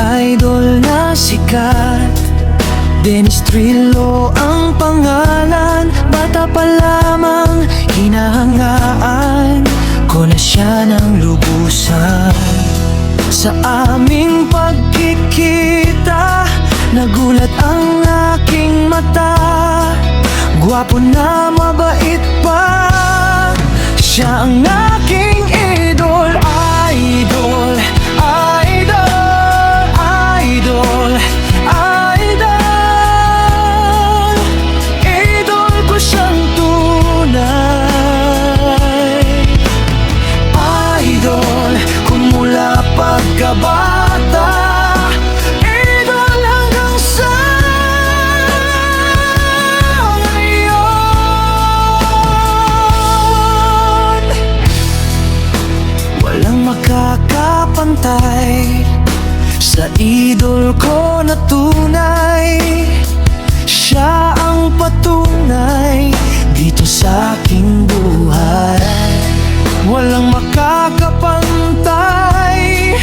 idol na sikat. Dennis Trillo ang pangalan, bata pa lamang hinahangaan ko na siya ng lubusan. Sa aming pagkikita, nagulat ang aking mata. Gwapo na mabait pa, siya ang aking idol. Idol, idol, idol, idol. Idol ko siyang tunay. Idol, kumula pagkabata, idol hanggang sa ngayon. Walang makakapantay sa idol ko na tunay. Siya ang patunay dito sa aking buhay. Walang makakapantay